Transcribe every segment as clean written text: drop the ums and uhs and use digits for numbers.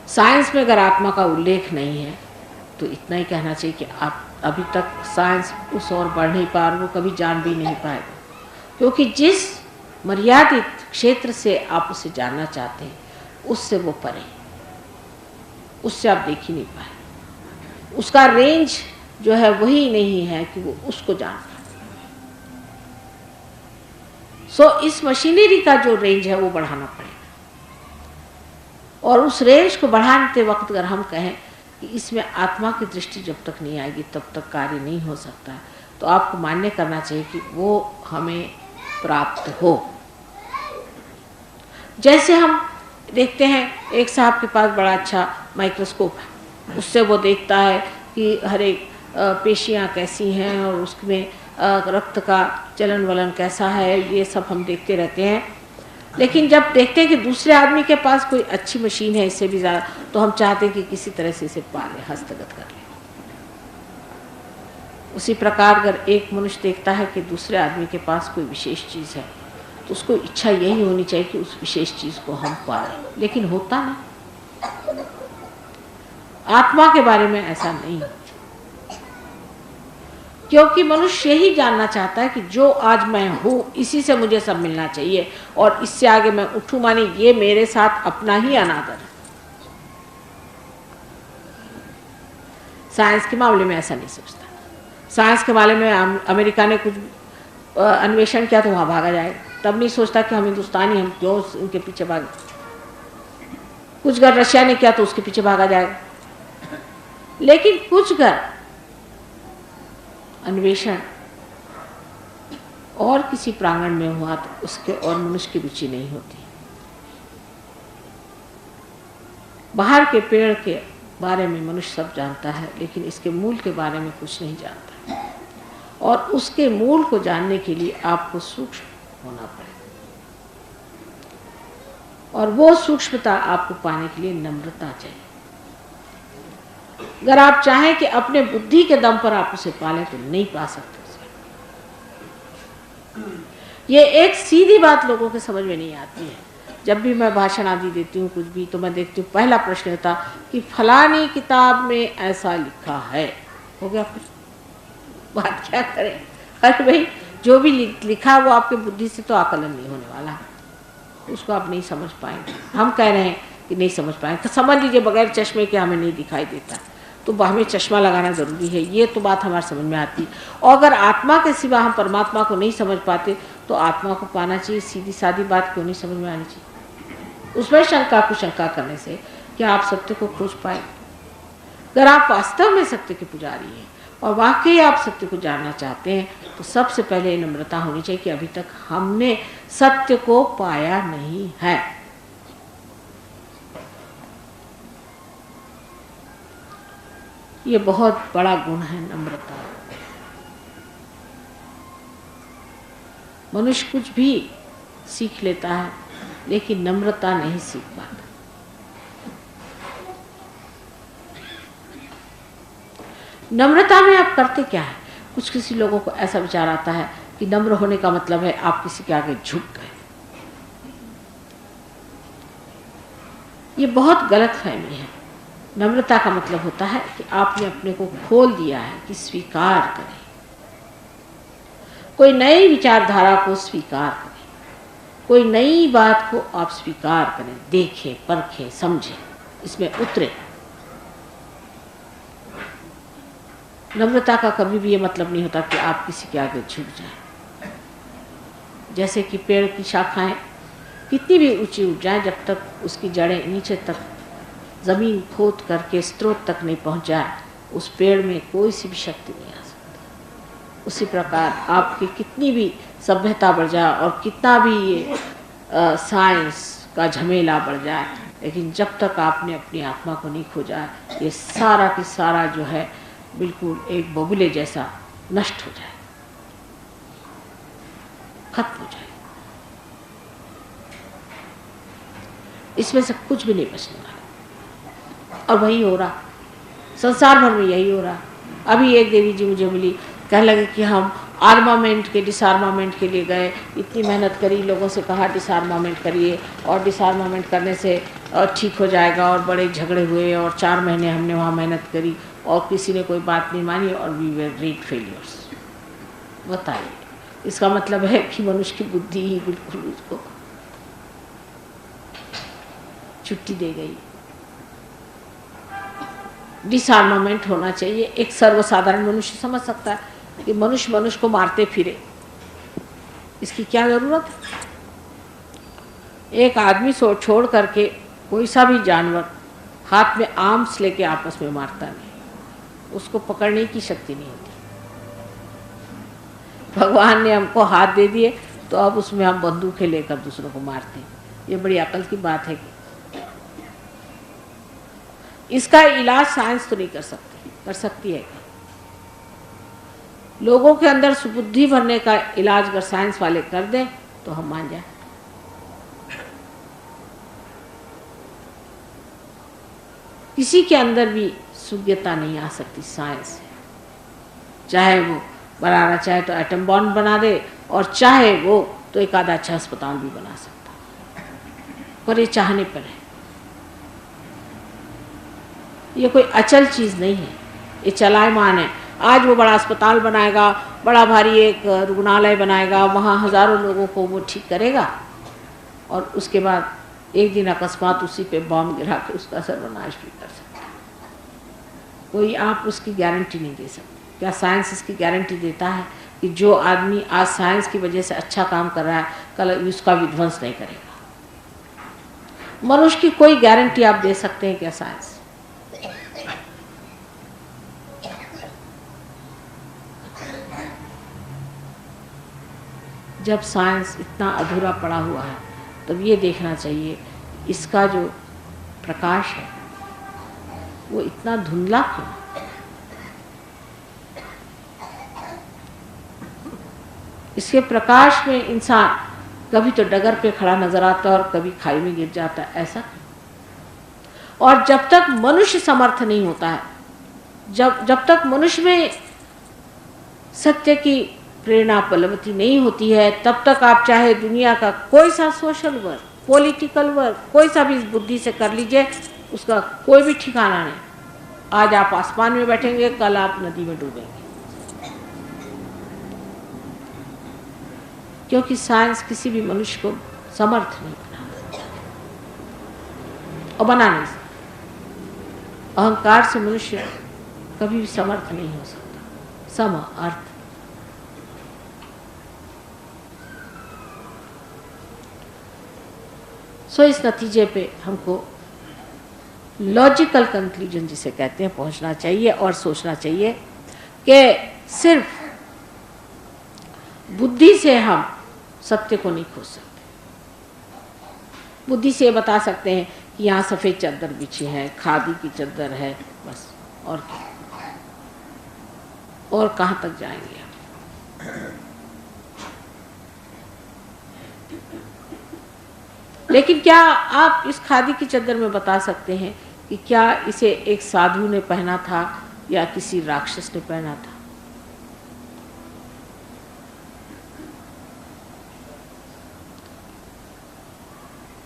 Science में अगर आत्मा का उल्लेख नहीं है तो इतना ही कहना चाहिए कि आप अभी तक साइंस उस ओर बढ़ नहीं पा रहे, वो कभी जान भी नहीं पाएगा, क्योंकि जिस मर्यादित क्षेत्र से आप उसे जानना चाहते हैं उससे वो परे, उससे आप देख ही नहीं पाए। उसका रेंज जो है वही नहीं है कि वो उसको जान पाए। सो इस मशीनरी का जो रेंज है वो बढ़ाना पड़ेगा, और उस रेंज को बढ़ाते वक्त अगर हम कहें कि इसमें आत्मा की दृष्टि जब तक नहीं आएगी तब तक कार्य नहीं हो सकता, तो आपको मान्य करना चाहिए कि वो हमें प्राप्त हो। जैसे हम देखते हैं एक साहब के पास बड़ा अच्छा माइक्रोस्कोप है, उससे वो देखता है कि हर एक पेशियाँ कैसी हैं और उसमें रक्त का चलन वलन कैसा है, ये सब हम देखते रहते हैं। लेकिन जब देखते हैं कि दूसरे आदमी के पास कोई अच्छी मशीन है इससे भी ज़्यादा, तो हम चाहते हैं कि किसी तरह से इसे पा लें, हस्तगत कर लें। उसी प्रकार अगर एक मनुष्य देखता है कि दूसरे आदमी के पास कोई विशेष चीज़ है तो उसको इच्छा यही होनी चाहिए कि उस विशेष चीज़ को हम पा लें, लेकिन होता नहीं। आत्मा के बारे में ऐसा नहीं, क्योंकि मनुष्य यही जानना चाहता है कि जो आज मैं हूँ इसी से मुझे सब मिलना चाहिए, और इससे आगे मैं उठूं माने ये मेरे साथ अपना ही अनादर है। साइंस के मामले में ऐसा नहीं सोचता। साइंस के मामले में अमेरिका ने कुछ अन्वेषण किया तो वहाँ भागा जाएगा, तब नहीं सोचता कि हम हिंदुस्तानी, हम क्यों उनके पीछे भागे। कुछ अगर रशिया ने किया तो उसके पीछे भागा जाएगा। लेकिन कुछ अगर अन्वेषण और किसी प्रांगण में हुआ तो उसके और मनुष्य की रुचि नहीं होती। बाहर के पेड़ के बारे में मनुष्य सब जानता है, लेकिन इसके मूल के बारे में कुछ नहीं जानता, और उसके मूल को जानने के लिए आपको सूक्ष्म होना पड़ेगा, और वो सूक्ष्मता आपको पाने के लिए नम्रता चाहिए। अगर आप चाहें कि अपने बुद्धि के दम पर आप उसे पालें तो नहीं पा सकते उसे। ये एक सीधी बात लोगों के समझ में नहीं आती है। जब भी मैं भाषण आदि देती हूँ कुछ भी, तो मैं देखती हूँ पहला प्रश्न होता कि फलानी किताब में ऐसा लिखा है। हो गया, फिर बात क्या करें? अरे भाई, जो भी लिखा वो आपके बुद्धि से तो आकलन नहीं होने वाला, उसको आप नहीं समझ पाएंगे। हम कह रहे हैं कि नहीं समझ पाएंगे, तो समझ लीजिए बगैर चश्मे के हमें नहीं दिखाई देता, तो हमें चश्मा लगाना ज़रूरी है, ये तो बात हमारे समझ में आती। और अगर आत्मा के सिवा हम परमात्मा को नहीं समझ पाते तो आत्मा को पाना चाहिए। सीधी सादी बात क्यों नहीं समझ में आनी चाहिए? उसमें शंका कुशंका करने से क्या आप सत्य को खोज पाए? अगर आप वास्तव में सत्य के पुजारी हैं और वाकई आप सत्य को जानना चाहते हैं तो सबसे पहले नम्रता होनी चाहिए कि अभी तक हमने सत्य को पाया नहीं है। ये बहुत बड़ा गुण है नम्रता। मनुष्य कुछ भी सीख लेता है लेकिन नम्रता नहीं सीख पाता। नम्रता में आप करते क्या है? कुछ किसी लोगों को ऐसा विचार आता है कि नम्र होने का मतलब है आप किसी के आगे झुक गए। ये बहुत गलत फहमी है। नम्रता का मतलब होता है कि आपने अपने को खोल दिया है कि स्वीकार करें, कोई नई विचारधारा को स्वीकार करें, कोई नई बात को आप स्वीकार करें, देखें, परखें, समझें, इसमें उतरे। नम्रता का कभी भी ये मतलब नहीं होता कि आप किसी के आगे झुक जाएं। जैसे कि पेड़ की शाखाएं कितनी भी ऊंची उठ जाएं, जब तक उसकी जड़ें नीचे तक ज़मीन खोद करके स्रोत तक नहीं पहुंच जाए, उस पेड़ में कोई सी भी शक्ति नहीं आ सकती। उसी प्रकार आपकी कितनी भी सभ्यता बढ़ जाए और कितना भी ये साइंस का झमेला बढ़ जाए, लेकिन जब तक आपने अपनी आत्मा को नहीं खोजा, ये सारा की सारा जो है बिल्कुल एक बबूले जैसा नष्ट हो जाए, खत्म हो जाए। इसमें से कुछ भी नहीं बचने वाला। और वही हो रहा, संसार भर में यही हो रहा। अभी एक देवी जी मुझे मिली, कहने लगे कि हम आर्मामेंट के डिसआर्मामेंट के लिए गए, इतनी मेहनत करी, लोगों से कहा डिसआर्मामेंट करिए और डिसआर्मामेंट करने से ठीक हो जाएगा, और बड़े झगड़े हुए और 4 महीने हमने वहाँ मेहनत करी और किसी ने कोई बात नहीं मानी और वी वर ग्रेट फेलियर्स। बताइए, इसका मतलब है कि मनुष्य की बुद्धि ही बिल्कुल उसको छुट्टी दे गई। डिसआर्मामेंट होना चाहिए। एक सर्वसाधारण मनुष्य समझ सकता है कि मनुष्य मनुष्य को मारते फिरे, इसकी क्या जरूरत है? एक आदमी छोड़ करके कोई सा भी जानवर हाथ में आर्म्स लेके आपस में मारता नहीं, उसको पकड़ने की शक्ति नहीं होती। भगवान ने हमको हाथ दे दिए तो अब उसमें हम बंदूकें लेकर दूसरों को मारते हैं। ये बड़ी अकल की बात है कि इसका इलाज साइंस तो नहीं कर सकती, कर सकती है? लोगों के अंदर सुबुद्धि भरने का इलाज अगर साइंस वाले कर दें तो हम मान जाए। किसी के अंदर भी सुज्ञता नहीं आ सकती साइंस से, चाहे वो बनाना चाहे तो एटम बॉम्ब बना दे और चाहे वो तो एक आधा अच्छा अस्पताल भी बना सकता, पर ये चाहने पर है। ये कोई अचल चीज़ नहीं है, ये चलायमान है। आज वो बड़ा अस्पताल बनाएगा, बड़ा भारी एक रुग्णालय बनाएगा, वहाँ हज़ारों लोगों को वो ठीक करेगा और उसके बाद एक दिन अकस्मात उसी पे बॉम्ब गिरा के उसका सर्वनाश भी कर सकता है। कोई आप उसकी गारंटी नहीं दे सकते। क्या साइंस इसकी गारंटी देता है कि जो आदमी आज साइंस की वजह से अच्छा काम कर रहा है कल उसका विध्वंस नहीं करेगा? मनुष्य की कोई गारंटी आप दे सकते हैं क्या साइंस? जब साइंस इतना अधूरा पड़ा हुआ है तब ये देखना चाहिए इसका जो प्रकाश है वो इतना धुंधला क्यों? इसके प्रकाश में इंसान कभी तो डगर पे खड़ा नजर आता है और कभी खाई में गिर जाता है, ऐसा? और जब तक मनुष्य समर्थ नहीं होता है, जब तक मनुष्य में सत्य की प्रेरणा बलवती नहीं होती है, तब तक आप चाहे दुनिया का कोई सा सोशल वर्क, पॉलिटिकल वर्क, कोई सा भी बुद्धि से कर लीजिए, उसका कोई भी ठिकाना नहीं। आज आप आसमान में बैठेंगे, कल आप नदी में डूबेंगे, क्योंकि साइंस किसी भी मनुष्य को समर्थ नहीं बना और बना नहीं सकता। अहंकार से मनुष्य कभी भी समर्थ नहीं हो सकता। सम अर्थ सो इस नतीजे पे हमको लॉजिकल कंक्लूजन जिसे कहते हैं पहुंचना चाहिए और सोचना चाहिए कि सिर्फ बुद्धि से हम सत्य को नहीं खोज सकते। बुद्धि से ये बता सकते हैं कि यहाँ सफ़ेद चादर बिछी है, खादी की चादर है, बस, और क्या? और कहाँ तक जाएंगे हम? लेकिन क्या आप इस खादी की चादर में बता सकते हैं कि क्या इसे एक साधु ने पहना था या किसी राक्षस ने पहना था?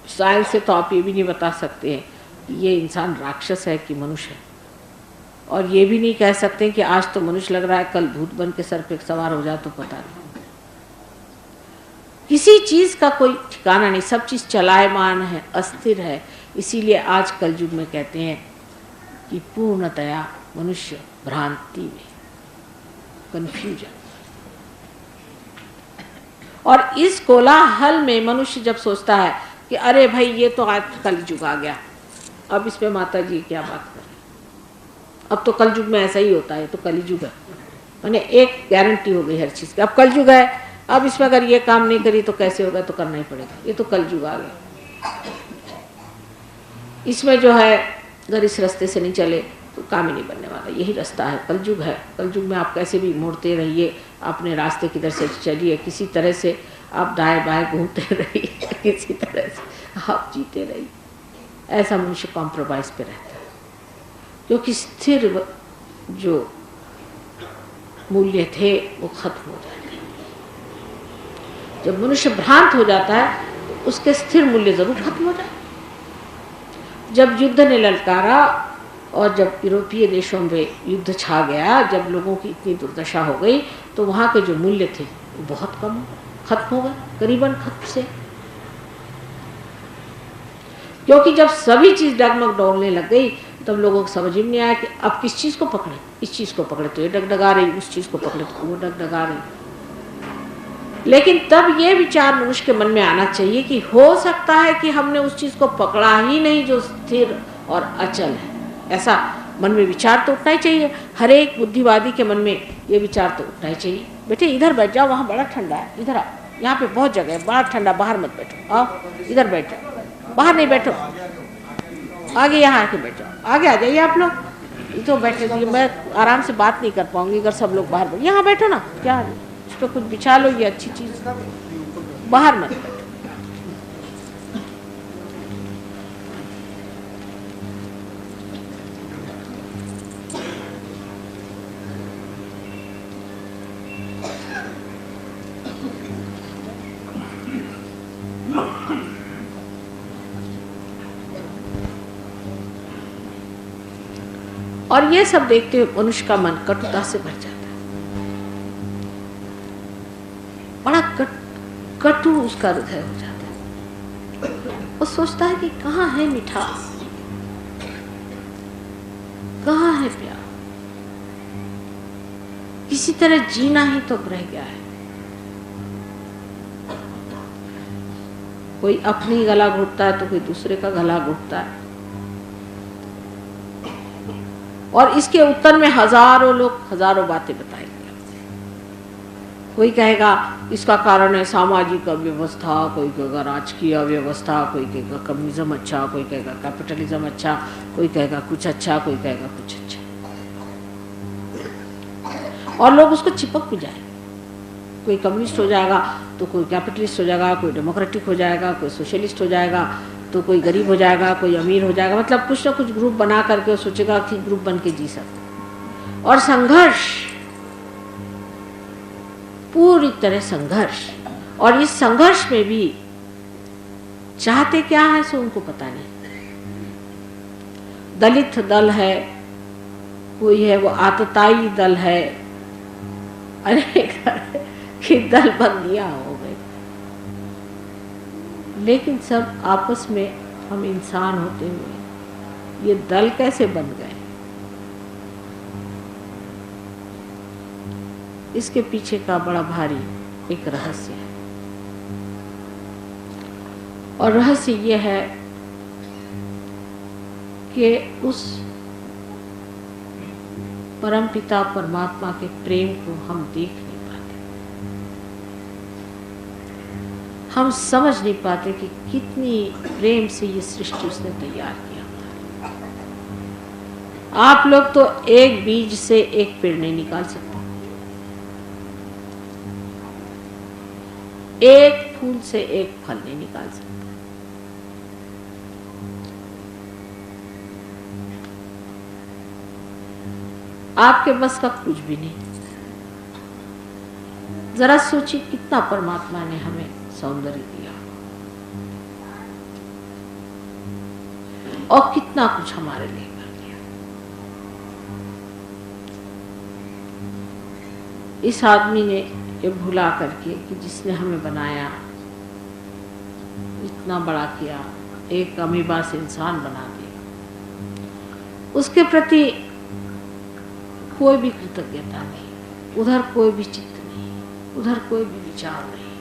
साइंस से तो आप ये भी नहीं बता सकते हैं कि ये इंसान राक्षस है कि मनुष्य है, और ये भी नहीं कह सकते कि आज तो मनुष्य लग रहा है, कल भूत बन के सर पे सवार हो जाए तो पता नहीं। किसी चीज़ का कोई ठिकाना नहीं, सब चीज़ चलायमान है, अस्थिर है। इसीलिए आज कल युग में कहते हैं कि पूर्णतया मनुष्य भ्रांति में, कन्फ्यूजन। और इस कोलाहल में मनुष्य जब सोचता है कि अरे भाई ये तो आज कल युग आ गया, अब इसमें माता जी क्या बात करें, अब तो कल युग में ऐसा ही होता है, तो कल युग है, मैंने एक गारंटी हो गई हर चीज़ की, अब कल युग है, अब इसमें अगर ये काम नहीं करी तो कैसे होगा, तो करना ही पड़ेगा, ये तो कल युग आ गया। इसमें जो है अगर इस रास्ते से नहीं चले तो काम ही नहीं बनने वाला, यही रास्ता है, कल युग है। कल युग में आप कैसे भी मुड़ते रहिए, अपने रास्ते किधर से चलिए, किसी तरह से आप दाएं बाएं घूमते रहिए, किसी तरह से आप जीते रहिए। ऐसा मनुष्य कॉम्प्रोमाइज़ पे रहता है, क्योंकि स्थिर जो मूल्य थे वो खत्म हो जाते हैं। जब मनुष्य भ्रांत हो जाता है तो उसके स्थिर मूल्य जरूर खत्म हो जाए। जब युद्ध ने ललकारा और जब यूरोपीय देशों में युद्ध छा गया, जब लोगों की इतनी दुर्दशा हो गई, तो वहाँ के जो मूल्य थे वो बहुत कम खत्म हो गए, करीबन खत्म से। क्योंकि जब सभी चीज़ डगमग डोलने लग गई तब लोगों को समझ ही नहीं आया कि अब किस चीज़ को पकड़े। इस चीज़ को पकड़े तो ये डगडगा रही, उस चीज़ को पकड़े तो वो डगडगा रही। लेकिन तब ये विचार मनुष्य के मन में आना चाहिए कि हो सकता है कि हमने उस चीज़ को पकड़ा ही नहीं जो स्थिर और अचल है। ऐसा मन में विचार तो उठना ही चाहिए। हर एक बुद्धिवादी के मन में ये विचार तो उठना ही चाहिए। बेटे इधर बैठ जाओ, वहाँ बड़ा ठंडा है, इधर आओ, यहाँ पे बहुत जगह है, बड़ा ठंडा, बाहर मत बैठो, आओ इधर बैठ जाओ, बाहर नहीं बैठो, आगे यहाँ आके बैठ जाओ, आगे आ जाइए आप लोग। तो बैठे तो मैं आराम से बात नहीं कर पाऊंगी अगर सब लोग बाहर बैठो। यहाँ बैठो ना, क्या इस पर कुछ बिछा लो, ये अच्छी चीज़, बाहर मत बैठो। और ये सब देखते हुए मनुष्य का मन कटुता से भर जाता है, बड़ा कटु उसका हृदय हो जाता है। वो सोचता है कि कहाँ है मिठास, कहाँ है प्यार, किसी तरह जीना ही तो रह गया है। कोई अपनी गला घुटता है तो कोई दूसरे का गला घुटता है, और इसके उत्तर में हजारों लोग हजारों बातें बताएंगे। कोई कहेगा इसका कारण है सामाजिक अव्यवस्था, कोई कहेगा राजकीय अव्यवस्था, कोई कहेगा कम्युनिज्म अच्छा, कोई कहेगा कैपिटलिज्म अच्छा, कोई कहेगा कुछ अच्छा, कोई कहेगा कुछ अच्छा, और लोग उसको चिपक भी जाए। कोई कम्युनिस्ट हो जाएगा तो कोई कैपिटलिस्ट हो जाएगा, कोई डेमोक्रेटिक हो जाएगा, कोई सोशलिस्ट हो जाएगा, तो कोई गरीब हो जाएगा, कोई अमीर हो जाएगा। मतलब कुछ ना कुछ ग्रुप बना करके वो सोचेगा कि ग्रुप बन के जी सकते। और संघर्ष, पूरी तरह संघर्ष, और इस संघर्ष में भी चाहते क्या है सो उनको पता नहीं। दलित दल है, कोई है वो आतताई दल है, अनेक कि दल बंदियां हो गई। लेकिन सब आपस में हम इंसान होते हुए ये दल कैसे बन गए, इसके पीछे का बड़ा भारी एक रहस्य है। और रहस्य ये है कि उस परमपिता परमात्मा के प्रेम को हम देख नहीं पाते, हम समझ नहीं पाते कि कितनी प्रेम से ये सृष्टि उसने तैयार किया। आप लोग तो एक बीज से एक पेड़ नहीं निकाल सकते, एक फूल से एक फल नहीं निकाल सकते। आपके बस का कुछ भी नहीं। जरा सोचिए कितना परमात्मा ने हमें सौंदर्य दिया और कितना कुछ हमारे लिए कर दिया। इस आदमी ने ये भुला करके कि जिसने हमें बनाया, इतना बड़ा किया, एक अमीबा से इंसान बना दिया, उसके प्रति कोई भी कृतज्ञता नहीं, उधर कोई भी चित्त नहीं, उधर कोई भी विचार नहीं।